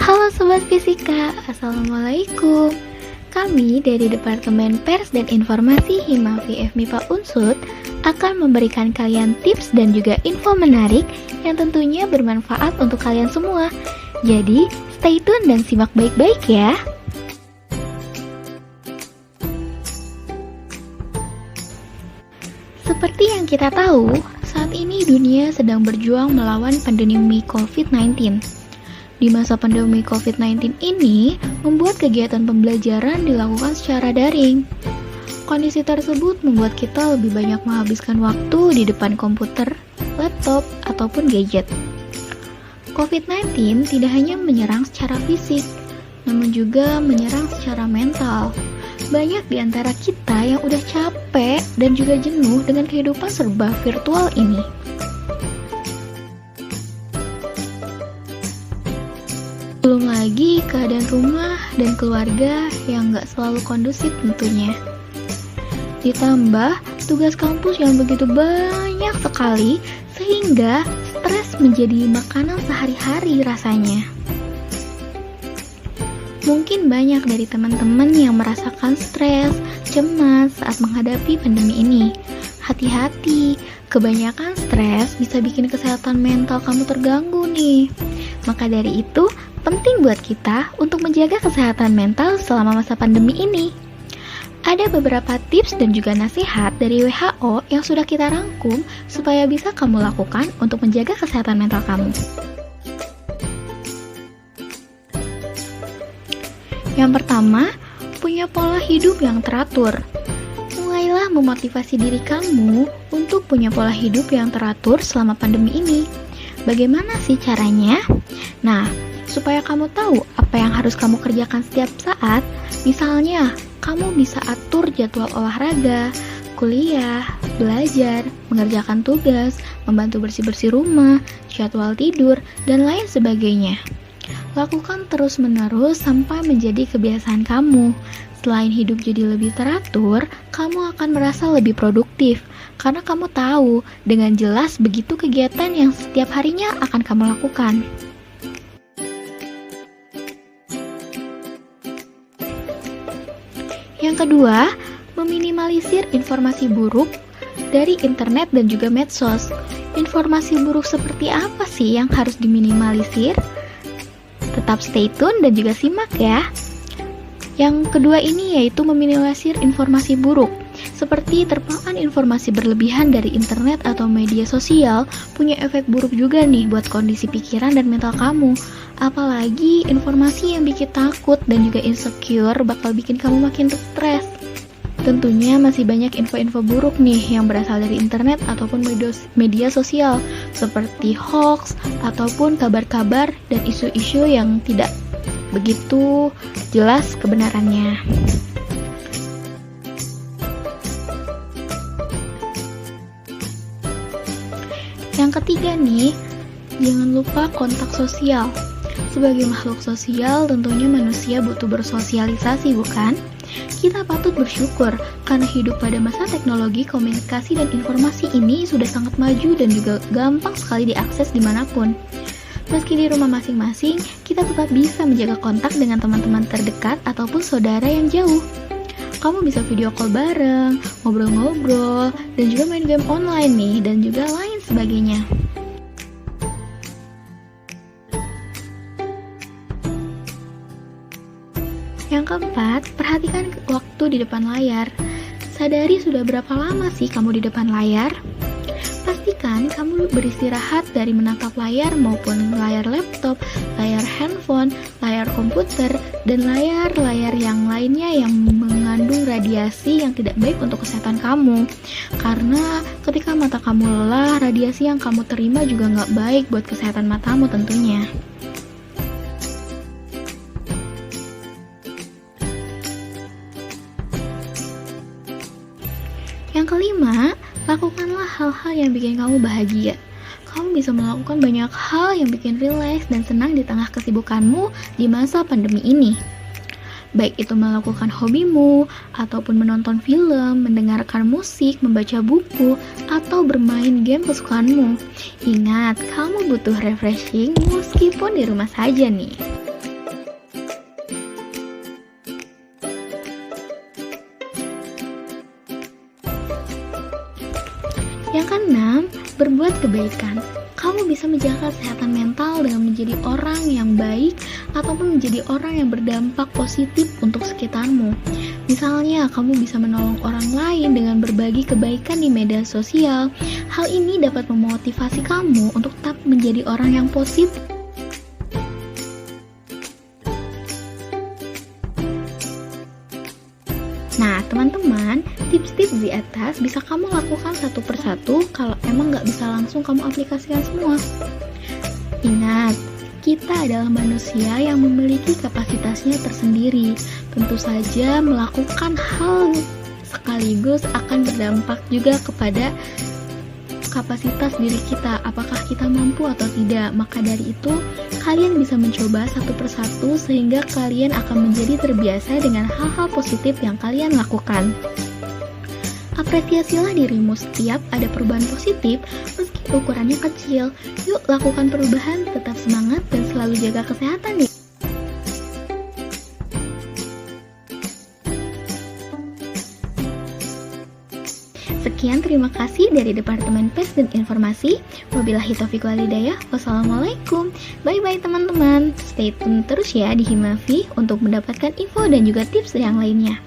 Halo Sobat Fisika, Assalamualaikum. Kami dari Departemen Pers dan Informasi Hima VF MIPA Unsud akan memberikan kalian tips dan juga info menarik yang tentunya bermanfaat untuk kalian semua. Jadi, stay tune dan simak baik-baik ya. Seperti yang kita tahu, saat ini dunia sedang berjuang melawan pandemi COVID-19. Di masa pandemi COVID-19 ini, membuat kegiatan pembelajaran dilakukan secara daring. Kondisi tersebut membuat kita lebih banyak menghabiskan waktu di depan komputer, laptop, ataupun gadget. COVID-19 tidak hanya menyerang secara fisik, namun juga menyerang secara mental. Banyak di antara kita yang udah capek dan juga jenuh dengan kehidupan serba virtual ini. Belum lagi keadaan rumah dan keluarga yang gak selalu kondusif tentunya. Ditambah tugas kampus yang begitu banyak sekali sehingga stres menjadi makanan sehari-hari rasanya. Mungkin banyak dari teman-teman yang merasakan stres, cemas saat menghadapi pandemi ini. Hati-hati, kebanyakan stres bisa bikin kesehatan mental kamu terganggu nih. Maka dari itu, penting buat kita untuk menjaga kesehatan mental selama masa pandemi ini. Ada beberapa tips dan juga nasihat dari WHO yang sudah kita rangkum supaya bisa kamu lakukan untuk menjaga kesehatan mental kamu. Yang pertama, punya pola hidup yang teratur. Mulailah memotivasi diri kamu untuk punya pola hidup yang teratur selama pandemi ini. Bagaimana sih caranya? Nah, supaya kamu tahu apa yang harus kamu kerjakan setiap saat, misalnya, kamu bisa atur jadwal olahraga, kuliah, belajar, mengerjakan tugas, membantu bersih-bersih rumah, jadwal tidur, dan lain sebagainya. Lakukan terus-menerus sampai menjadi kebiasaan kamu. Selain hidup jadi lebih teratur, kamu akan merasa lebih produktif, karena kamu tahu dengan jelas begitu kegiatan yang setiap harinya akan kamu lakukan. Yang kedua, meminimalisir informasi buruk dari internet dan juga medsos. Informasi buruk seperti apa sih yang harus diminimalisir? Tetap stay tune dan juga simak ya. Yang kedua ini yaitu meminimalisir informasi buruk. Seperti terpaan informasi berlebihan dari internet atau media sosial punya efek buruk juga nih buat kondisi pikiran dan mental kamu. Apalagi informasi yang bikin takut dan juga insecure bakal bikin kamu makin stres. Tentunya masih banyak info-info buruk nih yang berasal dari internet ataupun media sosial seperti hoax ataupun kabar-kabar dan isu-isu yang tidak begitu jelas kebenarannya. Yang ketiga nih, jangan lupa kontak sosial. Sebagai makhluk sosial, tentunya manusia butuh bersosialisasi, bukan? Kita patut bersyukur karena hidup pada masa teknologi, komunikasi, dan informasi ini sudah sangat maju dan juga gampang sekali diakses dimanapun. Meski di rumah masing-masing, kita tetap bisa menjaga kontak dengan teman-teman terdekat ataupun saudara yang jauh. Kamu bisa video call bareng, ngobrol-ngobrol, dan juga main game online nih, dan juga lain sebagainya. Yang keempat, perhatikan waktu di depan layar. Sadari sudah berapa lama sih kamu di depan layar? Pastikan kamu beristirahat dari menatap layar maupun layar laptop, layar handphone, layar komputer, dan layar-layar yang lainnya yang mengandung radiasi yang tidak baik untuk kesehatan kamu. Karena ketika mata kamu lelah, radiasi yang kamu terima juga nggak baik buat kesehatan matamu tentunya. Yang kelima, lakukanlah hal-hal yang bikin kamu bahagia. Kamu bisa melakukan banyak hal yang bikin rileks dan senang di tengah kesibukanmu di masa pandemi ini. Baik itu melakukan hobimu, ataupun menonton film, mendengarkan musik, membaca buku, atau bermain game kesukaanmu. Ingat, kamu butuh refreshing meskipun di rumah saja nih. berbuat kebaikan. Kamu bisa menjaga kesehatan mental dengan menjadi orang yang baik ataupun menjadi orang yang berdampak positif untuk sekitarmu. Misalnya, kamu bisa menolong orang lain dengan berbagi kebaikan di media sosial. Hal ini dapat memotivasi kamu untuk tetap menjadi orang yang positif. Nah, teman-teman, tips-tips di atas bisa kamu lakukan satu persatu kalau emang nggak bisa langsung kamu aplikasikan semua. Ingat, kita adalah manusia yang memiliki kapasitasnya tersendiri. Tentu saja melakukan hal sekaligus akan berdampak juga kepada kapasitas diri kita, apakah kita mampu atau tidak. Maka dari itu, kalian bisa mencoba satu persatu sehingga kalian akan menjadi terbiasa dengan hal-hal positif yang kalian lakukan. Apresiasilah dirimu setiap ada perubahan positif, meski ukurannya kecil. Yuk lakukan perubahan, tetap semangat dan selalu jaga kesehatan ya. Sekian, terima kasih dari Departemen PES dan Informasi. Wabillahi taufiq wal hidayah. Wassalamualaikum. Bye-bye teman-teman. Stay tune terus ya di Himafi untuk mendapatkan info dan juga tips yang lainnya.